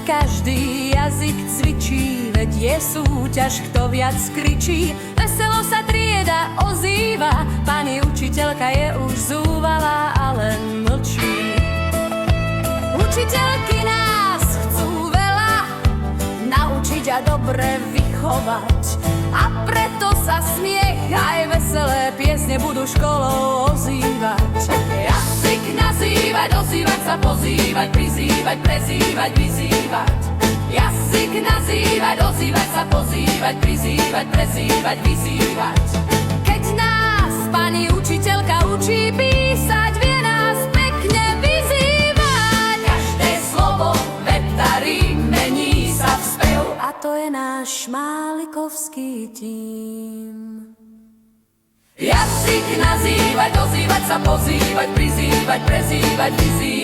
Každý jazyk cvičí, veď je súťaž, kto viac kričí. Veselo sa trieda ozýva, pani učiteľka je už zúvala a len mlčí. Učiteľky nás chcú veľa naučiť a dobre vychovať, a preto sa smiech aj veselé piesne budú školou ozývať. Jazyk nazývať, ozývať sa, pozývať, prizývať, prezývať, vyzývať. Jazyk nazývať, ozývať sa, pozývať, prizývať, prezývať, vyzývať. Keď nás pani učiteľka učí písať, vie nás pekne vyzývať. Každé slovo, veta, rím mení sa v spev, a to je náš málikovský tím. Jazyk nazývať, ozývať sa, pozývať, prizývať, prezývať, vyzývať.